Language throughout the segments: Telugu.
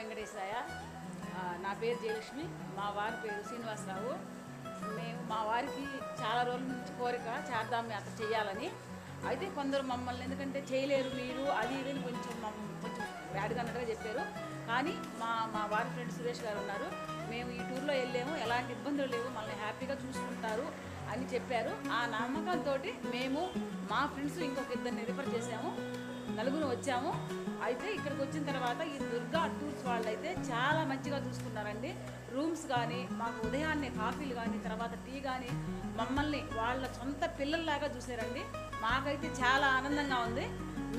వెంకటేశాయ. నా పేరు జయలక్ష్మి, మా వారి పేరు శ్రీనివాసరావు. మేము మా వారికి చాలా రోజుల నుంచి కోరిక చార్ధామ్ యాత్ర చేయాలని. అయితే కొందరు మమ్మల్ని ఎందుకంటే చేయలేరు మీరు అది ఇది కొంచెం కొంచెం బ్యాడ్గా అన్నట్టుగా చెప్పారు. కానీ మా వారి ఫ్రెండ్ సురేష్ గారు ఉన్నారు, మేము ఈ టూర్లో వెళ్ళాము, ఎలాంటి ఇబ్బందులు లేవు, మనల్ని హ్యాపీగా చూసుకుంటారు అని చెప్పారు. ఆ నమ్మకంతో మేము మా ఫ్రెండ్స్ ఇంకొక ఇద్దరిని రిఫర్ చేసాము, నలుగురు వచ్చాము. అయితే ఇక్కడికి వచ్చిన తర్వాత ఈ దుర్గా టూర్స్ వాళ్ళు అయితే చాలా మంచిగా చూసుకున్నారండి. రూమ్స్ కానీ, మాకు ఉదయాన్నే కాఫీలు కానీ, తర్వాత టీ కానీ మమ్మల్ని వాళ్ళ సొంత పిల్లల్లాగా చూసారండి. మాకైతే చాలా ఆనందంగా ఉంది.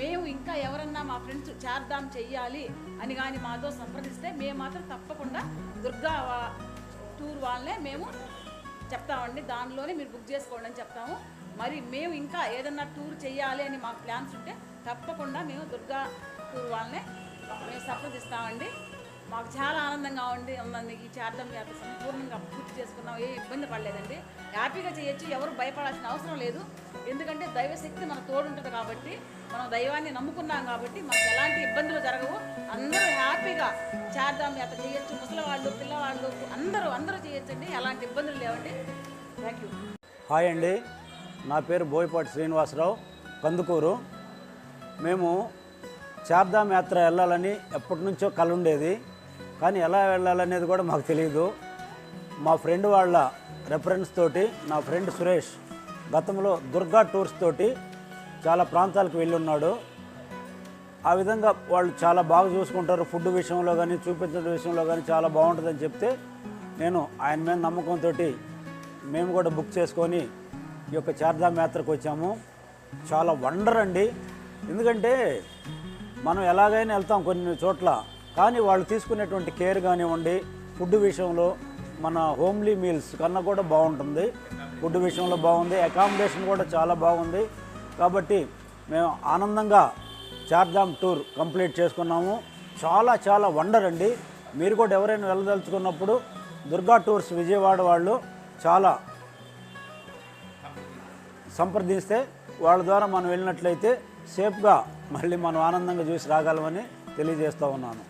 మేము ఇంకా ఎవరన్నా మా ఫ్రెండ్స్ చార్ధామ్ చెయ్యాలి అని కానీ మాతో సంప్రదిస్తే మేము మాత్రం తప్పకుండా దుర్గా టూర్ వాళ్ళనే మేము చెప్తామండి, దానిలోనే మీరు బుక్ చేసుకోండి అని చెప్తాము. మరి మేము ఇంకా ఏదన్నా టూర్ చేయాలి అని మాకు ప్లాన్స్ ఉంటే తప్పకుండా మేము దుర్గా టూర్ వాళ్ళనే మేము సంప్రదిస్తామండి. మాకు చాలా ఆనందంగా ఉందండి. ఈ చార్ధామ్ యాత్ర సంపూర్ణంగా పూర్తి చేసుకున్నాం, ఏ ఇబ్బంది పడలేదండి. హ్యాపీగా చేయొచ్చు, ఎవరు భయపడాల్సిన అవసరం లేదు. ఎందుకంటే దైవశక్తి మన తోడు ఉంటుంది కాబట్టి, మనం దైవాన్ని నమ్ముకున్నాం కాబట్టి మనకు ఎలాంటి ఇబ్బందులు జరగవు. అందరూ హ్యాపీగా చార్ధామ్ యాత్ర చేయొచ్చు, ముసలివాళ్ళు పిల్లవాళ్ళు అందరూ చేయొచ్చండి, ఎలాంటి ఇబ్బందులు లేవండి. Thank you. హాయ్ అండి, నా పేరు బోయపాటి శ్రీనివాసరావు, కందుకూరు. మేము చార్ధామ్ యాత్ర వెళ్ళాలని ఎప్పటి నుంచో కల ఉండేది, కానీ ఎలా వెళ్ళాలనేది కూడా మాకు తెలియదు. మా ఫ్రెండ్ వాళ్ళ రెఫరెన్స్ తోటి, నా ఫ్రెండ్ సురేష్ గతంలో దుర్గా టూర్స్ తోటి చాలా ప్రాంతాలకు వెళ్ళి ఉన్నాడు. ఆ విధంగా వాళ్ళు చాలా బాగా చూసుకుంటారు, ఫుడ్ విషయంలో కానీ చూపించడం విషయంలో కానీ చాలా బాగుంటుందని చెప్తే నేను ఆయన మీద నమ్మకంతో మేము కూడా బుక్ చేసుకొని ఈ యొక్క చార్ధామ్ యాత్రకు వచ్చాము. చాలా వండర్ అండి. ఎందుకంటే మనం ఎలాగైనా వెళ్తాం కొన్ని చోట్ల, కానీ వాళ్ళు తీసుకునేటువంటి కేర్ కానివ్వండి, ఫుడ్ విషయంలో మన హోమ్లీ మీల్స్ కన్నా కూడా బాగుంటుంది. ఫుడ్ విషయంలో బాగుంది, అకామిడేషన్ కూడా చాలా బాగుంది. కాబట్టి మేము ఆనందంగా చార్ధామ్ టూర్ కంప్లీట్ చేసుకున్నాము. చాలా వండర్ అండి. మీరు కూడా ఎవరైనా వెళ్ళదలుచుకున్నప్పుడు దుర్గా టూర్స్ విజయవాడ వాళ్ళు చాలా సంప్రదిస్తే వాళ్ళ ద్వారా మనం వెళ్ళినట్లయితే సేఫ్గా మళ్ళీ మనం ఆనందంగా చూసి రాగలమని తెలియజేస్తూ ఉన్నాను.